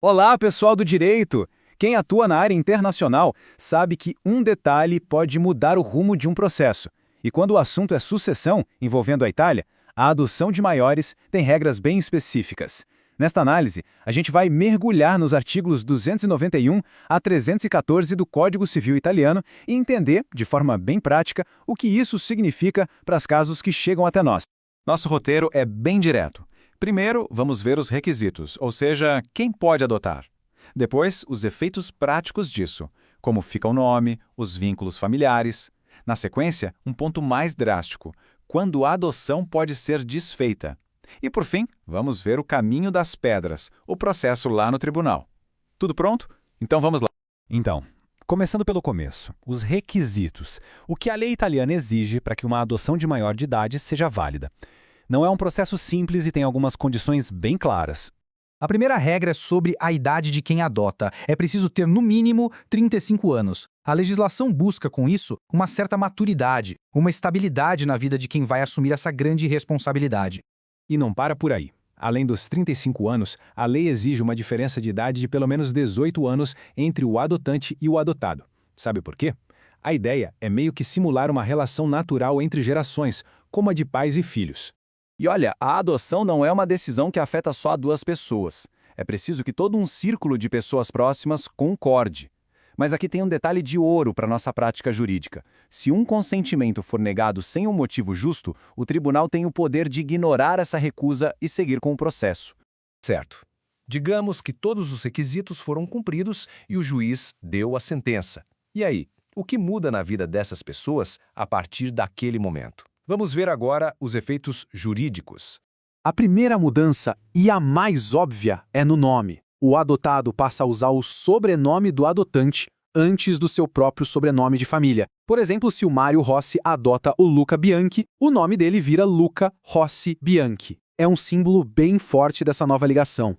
Olá, pessoal do direito! Quem atua na área internacional sabe que um detalhe pode mudar o rumo de um processo. E quando o assunto é sucessão, envolvendo a Itália, a adoção de maiores tem regras bem específicas. Nesta análise, a gente vai mergulhar nos artigos 291 a 314 do Código Civil Italiano e entender, de forma bem prática, o que isso significa para os casos que chegam até nós. Nosso roteiro é bem direto. Primeiro, vamos ver os requisitos, ou seja, quem pode adotar. Depois, os efeitos práticos disso, como fica o nome, os vínculos familiares. Na sequência, um ponto mais drástico, quando a adoção pode ser desfeita. E por fim, vamos ver o caminho das pedras, o processo lá no tribunal. Tudo pronto? Então vamos lá. Então, começando pelo começo, os requisitos. O que a lei italiana exige para que uma adoção de maior de idade seja válida. Não é um processo simples e tem algumas condições bem claras. A primeira regra é sobre a idade de quem adota. É preciso ter, no mínimo, 35 anos. A legislação busca, com isso, uma certa maturidade, uma estabilidade na vida de quem vai assumir essa grande responsabilidade. E não para por aí. Além dos 35 anos, a lei exige uma diferença de idade de pelo menos 18 anos entre o adotante e o adotado. Sabe por quê? A ideia é meio que simular uma relação natural entre gerações, como a de pais e filhos. E olha, a adoção não é uma decisão que afeta só duas pessoas. É preciso que todo um círculo de pessoas próximas concorde. Mas aqui tem um detalhe de ouro para nossa prática jurídica. Se um consentimento for negado sem um motivo justo, o tribunal tem o poder de ignorar essa recusa e seguir com o processo. Certo. Digamos que todos os requisitos foram cumpridos e o juiz deu a sentença. E aí, o que muda na vida dessas pessoas a partir daquele momento? Vamos ver agora os efeitos jurídicos. A primeira mudança, e a mais óbvia, é no nome. O adotado passa a usar o sobrenome do adotante antes do seu próprio sobrenome de família. Por exemplo, se o Mário Rossi adota o Luca Bianchi, o nome dele vira Luca Rossi Bianchi. É um símbolo bem forte dessa nova ligação.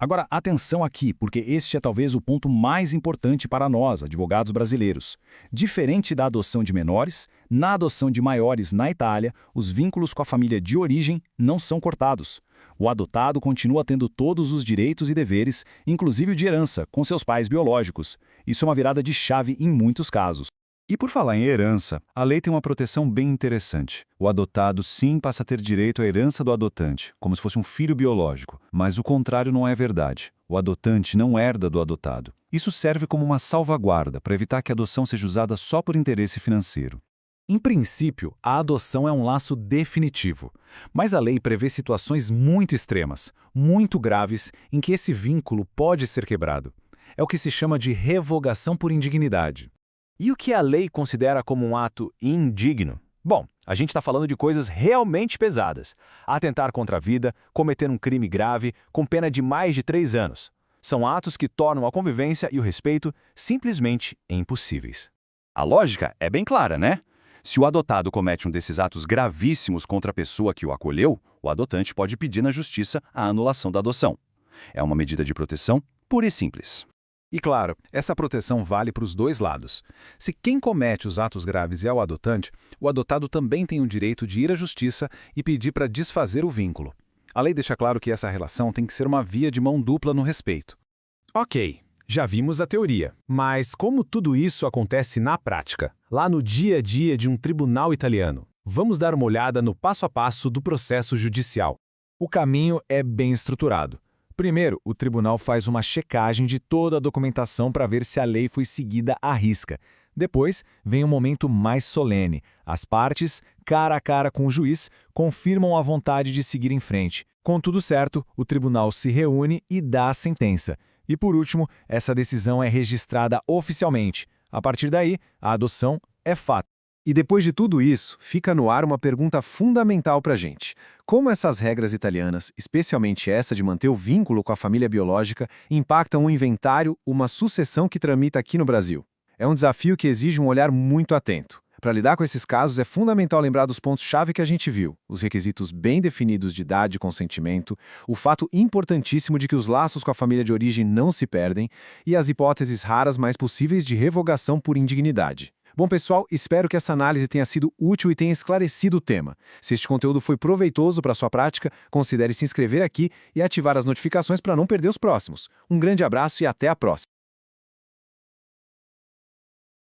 Agora, atenção aqui, porque este é talvez o ponto mais importante para nós, advogados brasileiros. Diferente da adoção de menores, na adoção de maiores na Itália, os vínculos com a família de origem não são cortados. O adotado continua tendo todos os direitos e deveres, inclusive o de herança, com seus pais biológicos. Isso é uma virada de chave em muitos casos. E por falar em herança, a lei tem uma proteção bem interessante. O adotado sim passa a ter direito à herança do adotante, como se fosse um filho biológico, mas o contrário não é verdade. O adotante não herda do adotado. Isso serve como uma salvaguarda para evitar que a adoção seja usada só por interesse financeiro. Em princípio, a adoção é um laço definitivo, mas a lei prevê situações muito extremas, muito graves, em que esse vínculo pode ser quebrado. É o que se chama de revogação por indignidade. E o que a lei considera como um ato indigno? Bom, a gente está falando de coisas realmente pesadas. Atentar contra a vida, cometer um crime grave, com pena de mais de 3 anos. São atos que tornam a convivência e o respeito simplesmente impossíveis. A lógica é bem clara, né? Se o adotado comete um desses atos gravíssimos contra a pessoa que o acolheu, o adotante pode pedir na justiça a anulação da adoção. É uma medida de proteção pura e simples. E claro, essa proteção vale para os dois lados. Se quem comete os atos graves é o adotante, o adotado também tem o direito de ir à justiça e pedir para desfazer o vínculo. A lei deixa claro que essa relação tem que ser uma via de mão dupla no respeito. Ok, já vimos a teoria, mas como tudo isso acontece na prática, lá no dia a dia de um tribunal italiano? Vamos dar uma olhada no passo a passo do processo judicial. O caminho é bem estruturado. Primeiro, o tribunal faz uma checagem de toda a documentação para ver se a lei foi seguida à risca. Depois, vem um momento mais solene. As partes, cara a cara com o juiz, confirmam a vontade de seguir em frente. Com tudo certo, o tribunal se reúne e dá a sentença. E por último, essa decisão é registrada oficialmente. A partir daí, a adoção é fato. E depois de tudo isso, fica no ar uma pergunta fundamental para a gente. Como essas regras italianas, especialmente essa de manter o vínculo com a família biológica, impactam o inventário, uma sucessão que tramita aqui no Brasil? É um desafio que exige um olhar muito atento. Para lidar com esses casos, é fundamental lembrar dos pontos-chave que a gente viu, os requisitos bem definidos de idade e consentimento, o fato importantíssimo de que os laços com a família de origem não se perdem e as hipóteses raras mais possíveis de revogação por indignidade. Bom, pessoal, espero que essa análise tenha sido útil e tenha esclarecido o tema. Se este conteúdo foi proveitoso para a sua prática, considere se inscrever aqui e ativar as notificações para não perder os próximos. Um grande abraço e até a próxima!